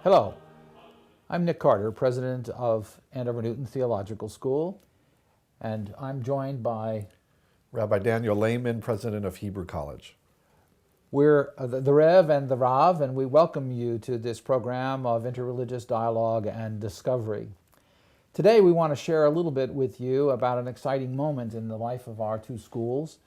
Hello, I'm Nick Carter, president of Andover Newton Theological School, and I'm joined by Rabbi Daniel Lehmann, president of Hebrew College. we're the Rev and the Rav, and we welcome you to this program of interreligious dialogue and discovery. Today we want to share a little bit with you about an exciting moment in the life of our two schools.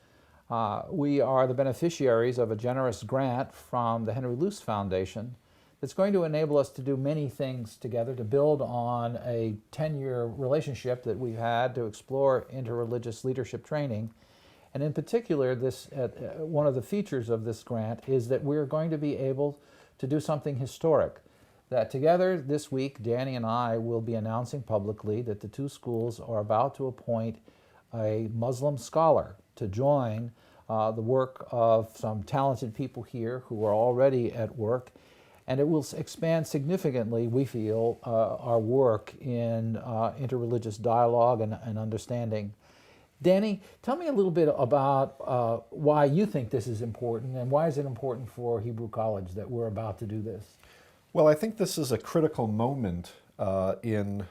We are the beneficiaries of a generous grant from the Henry Luce Foundation that's going to enable us to do many things together, to build on a 10-year relationship that we've had to explore interreligious leadership training. And in particular, one of the features of this grant is that we're going to be able to do something historic. That together this week, Danny and I will be announcing publicly that the two schools are about to appoint a Muslim scholar to join the work of some talented people here who are already at work. And it will expand significantly, we feel, our work in interreligious dialogue and understanding. Danny, tell me a little bit about why you think this is important, and why is it important for Hebrew College that we're about to do this? Well, I think this is a critical moment in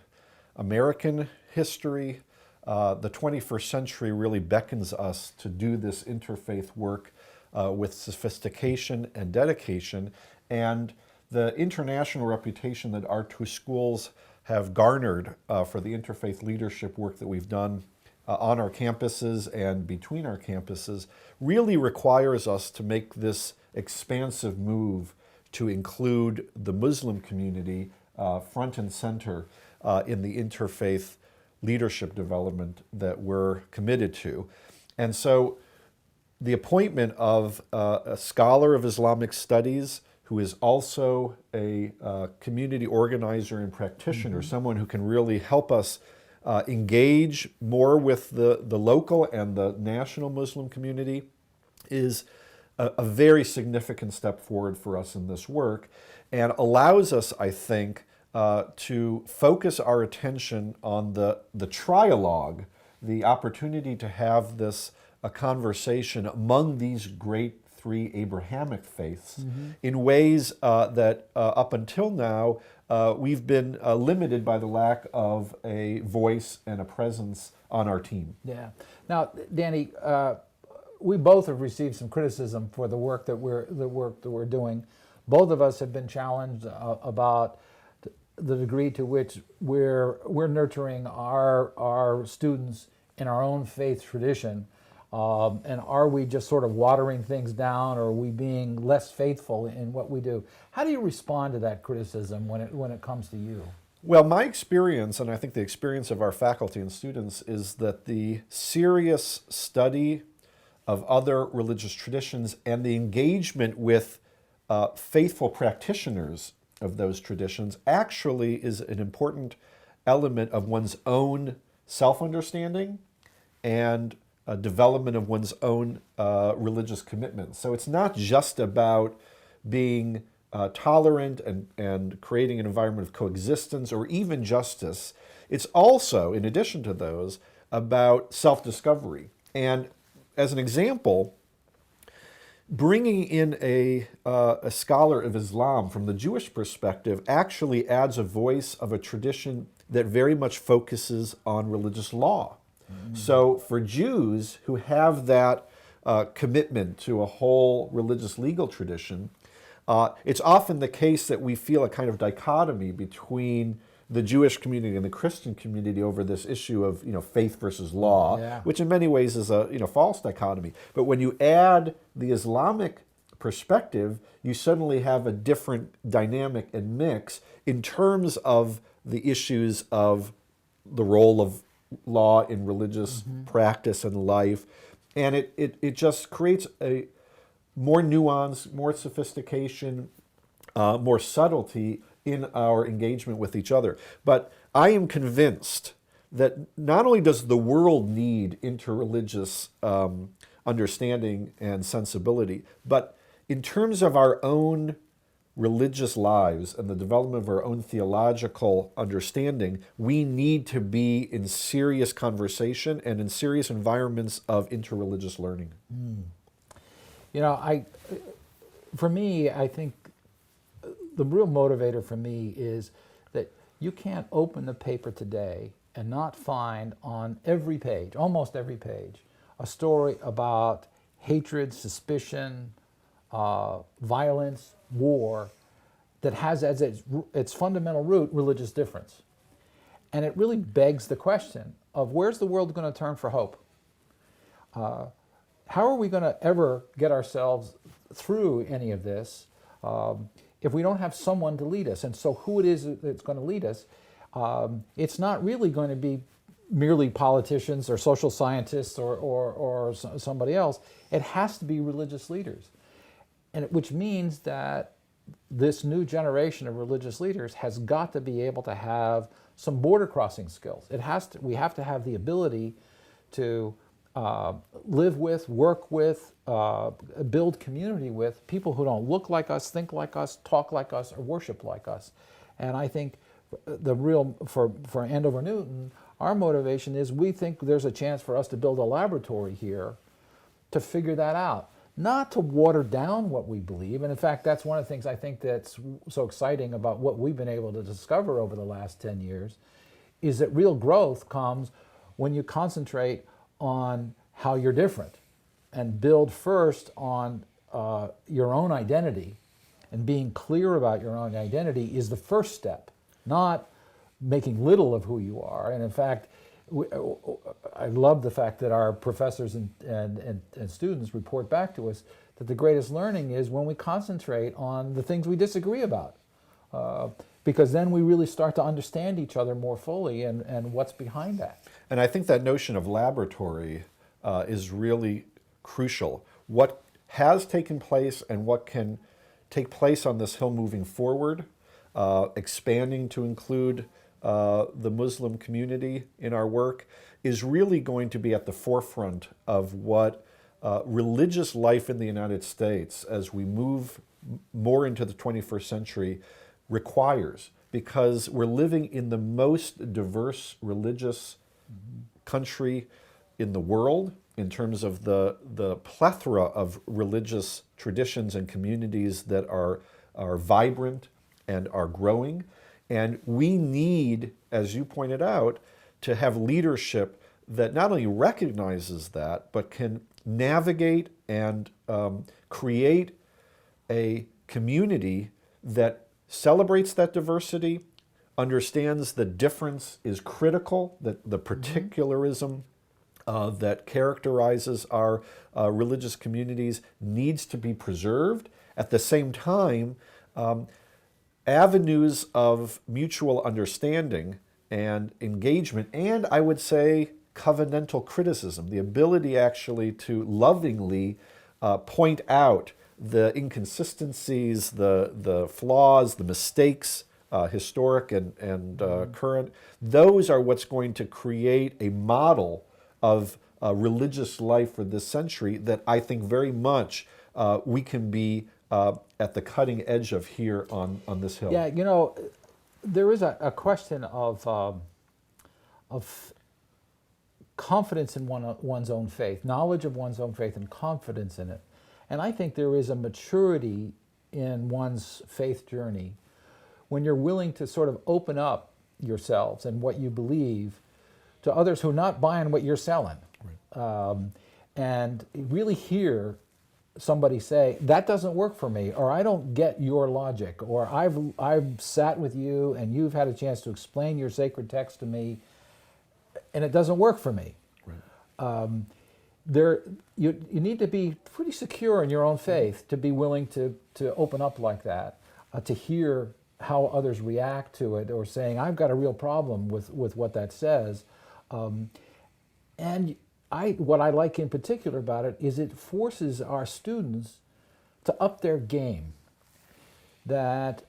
American history. The 21st century really beckons us to do this interfaith work with sophistication and dedication. And the international reputation that our two schools have garnered for the interfaith leadership work that we've done on our campuses and between our campuses really requires us to make this expansive move to include the Muslim community front and center in the interfaith leadership development that we're committed to. And so the appointment of a scholar of Islamic studies who is also a community organizer and practitioner, someone who can really help us engage more with the local and the national Muslim community, is a very significant step forward for us in this work, and allows us, I think, to focus our attention on the trialogue, the opportunity to have this a conversation among these great three Abrahamic faiths in ways that up until now we've been limited by the lack of a voice and a presence on our team. Yeah. Now, Danny, we both have received some criticism for the work that we're doing. Both of us have been challenged about the degree to which we're nurturing our students in our own faith tradition. And are we just sort of watering things down, or are we being less faithful in what we do? How do you respond to that criticism when it comes to you? Well, my experience, and I think the experience of our faculty and students, is that the serious study of other religious traditions and the engagement with faithful practitioners of those traditions actually is an important element of one's own self-understanding and development of one's own religious commitment. So it's not just about being tolerant and creating an environment of coexistence or even justice. It's also, in addition to those, about self-discovery. And as an example, bringing in a scholar of Islam from the Jewish perspective actually adds a voice of a tradition that very much focuses on religious law. So for Jews who have that commitment to a whole religious legal tradition, it's often the case that we feel a kind of dichotomy between the Jewish community and the Christian community over this issue of faith versus law, which in many ways is a false dichotomy. But when you add the Islamic perspective, you suddenly have a different dynamic and mix in terms of the issues of the role of law in religious practice and life, and it just creates a more nuance, more sophistication, more subtlety in our engagement with each other. But I am convinced that not only does the world need interreligious understanding and sensibility, but in terms of our own religious lives and the development of our own theological understanding, we need to be in serious conversation and in serious environments of interreligious learning. For me, I think the real motivator for me is that you can't open the paper today and not find on every page, almost every page, a story about hatred, suspicion, violence, war, that has as its fundamental root religious difference. And it really begs the question of where's the world going to turn for hope? How are we going to ever get ourselves through any of this if we don't have someone to lead us? And so who it is that's going to lead us, it's not really going to be merely politicians or social scientists or somebody else. It has to be religious leaders, and which means that this new generation of religious leaders has got to be able to have some border crossing skills. We have to have the ability to live with, work with, build community with people who don't look like us, think like us, talk like us, or worship like us. And I think for Andover Newton, our motivation is we think there's a chance for us to build a laboratory here to figure that out. Not to water down what we believe, and in fact, that's one of the things I think that's so exciting about what we've been able to discover over the last 10 years, is that real growth comes when you concentrate on how you're different and build first on your own identity, and being clear about your own identity is the first step, not making little of who you are. And in fact, I love the fact that our professors and students report back to us that the greatest learning is when we concentrate on the things we disagree about, because then we really start to understand each other more fully and what's behind that. And I think that notion of laboratory is really crucial. What has taken place and what can take place on this hill moving forward, expanding to include the Muslim community in our work, is really going to be at the forefront of what religious life in the United States, as we move more into the 21st century, requires, because we're living in the most diverse religious country in the world in terms of the plethora of religious traditions and communities that are vibrant and are growing. And we need, as you pointed out, to have leadership that not only recognizes that, but can navigate and create a community that celebrates that diversity, understands the difference is critical, that the particularism that characterizes our religious communities needs to be preserved. At the same time, avenues of mutual understanding and engagement, and I would say covenantal criticism, the ability actually to lovingly point out the inconsistencies, the flaws, the mistakes, historic and current. Those are what's going to create a model of religious life for this century that I think very much we can be at the cutting edge of here on this hill. Yeah, you know, there is a question of confidence in one's own faith, knowledge of one's own faith and confidence in it. And I think there is a maturity in one's faith journey when you're willing to sort of open up yourselves and what you believe to others who are not buying what you're selling. Right. And really hear somebody say, that doesn't work for me, or I don't get your logic, or I've sat with you and you've had a chance to explain your sacred text to me and it doesn't work for me. Right. You need to be pretty secure in your own faith to be willing to open up like that, to hear how others react to it, or saying, I've got a real problem with what that says. And what I like in particular about it is it forces our students to up their game. That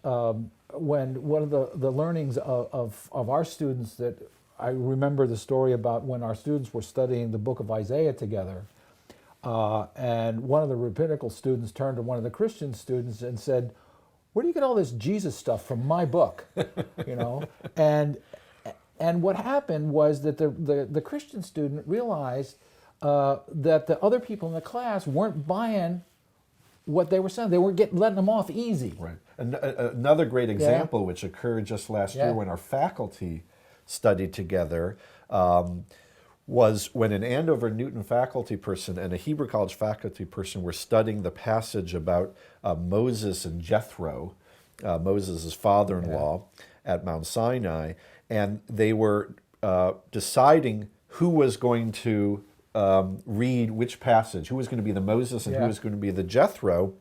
when one of the learnings of our students, that I remember the story about when our students were studying the book of Isaiah together, and one of the rabbinical students turned to one of the Christian students and said, where do you get all this Jesus stuff from my book? You know, and what happened was that the Christian student realized that the other people in the class weren't buying what they were saying. They weren't letting them off easy. Right. Another great example, which occurred just last year when our faculty studied together, was when an Andover Newton faculty person and a Hebrew College faculty person were studying the passage about Moses and Jethro, Moses' father-in-law, at Mount Sinai, and they were deciding who was going to read which passage, who was going to be the Moses and who was going to be the Jethro.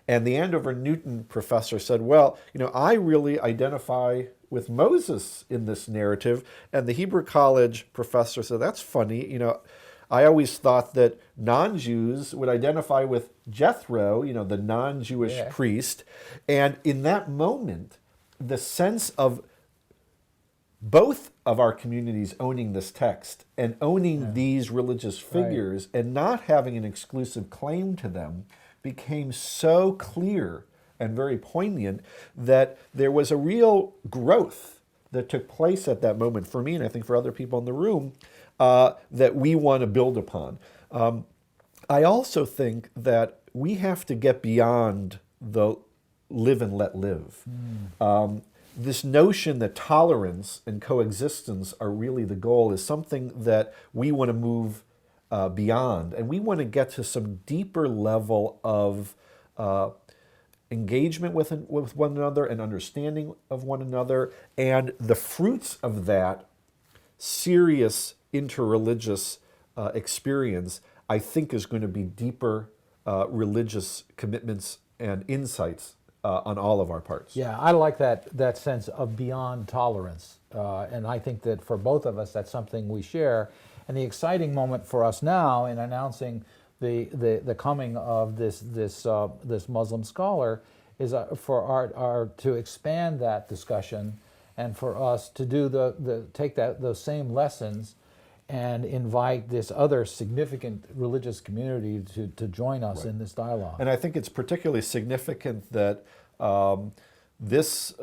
And the Andover Newton professor said, well, I really identify with Moses in this narrative. And the Hebrew College professor said, that's funny. I always thought that non-Jews would identify with Jethro, the non-Jewish priest. And in that moment, the sense of both of our communities owning this text and owning these religious figures and not having an exclusive claim to them became so clear and very poignant that there was a real growth that took place at that moment for me, and I think for other people in the room, that we want to build upon. I also think that we have to get beyond the live and let live. This notion that tolerance and coexistence are really the goal is something that we want to move beyond. And we want to get to some deeper level of engagement with one another and understanding of one another. And the fruits of that serious interreligious experience, I think, is going to be deeper religious commitments and insights on all of our parts. Yeah, I like that sense of beyond tolerance. And I think that for both of us, that's something we share. And the exciting moment for us now in announcing the coming of this Muslim scholar is for our to expand that discussion, and for us to do take those same lessons and invite this other significant religious community to join us in this dialogue. And I think it's particularly significant that this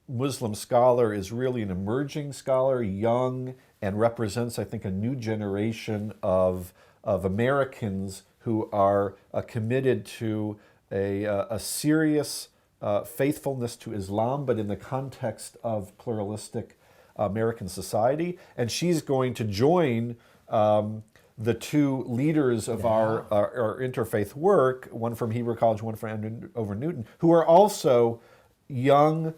Muslim scholar is really an emerging scholar, young, and represents, I think, a new generation of Americans who are committed to a serious faithfulness to Islam, but in the context of pluralistic American society. And she's going to join the two leaders of our interfaith work, one from Hebrew College, one from Andover Newton, who are also young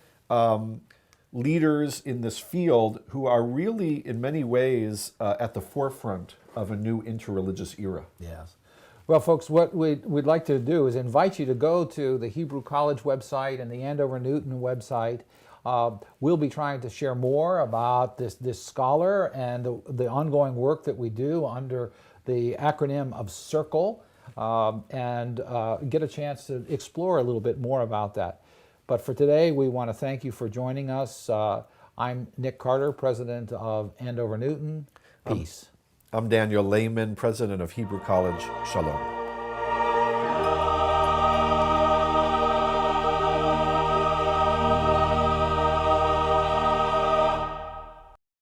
leaders in this field who are really, in many ways, at the forefront of a new interreligious era. Yes. Well, folks, what we'd like to do is invite you to go to the Hebrew College website and the Andover Newton website. We'll be trying to share more about this scholar and the ongoing work that we do under the acronym of CIRCLE, and get a chance to explore a little bit more about that. But for today, we want to thank you for joining us. I'm Nick Carter, president of Andover Newton. Peace. I'm Daniel Lehmann, president of Hebrew College. Shalom.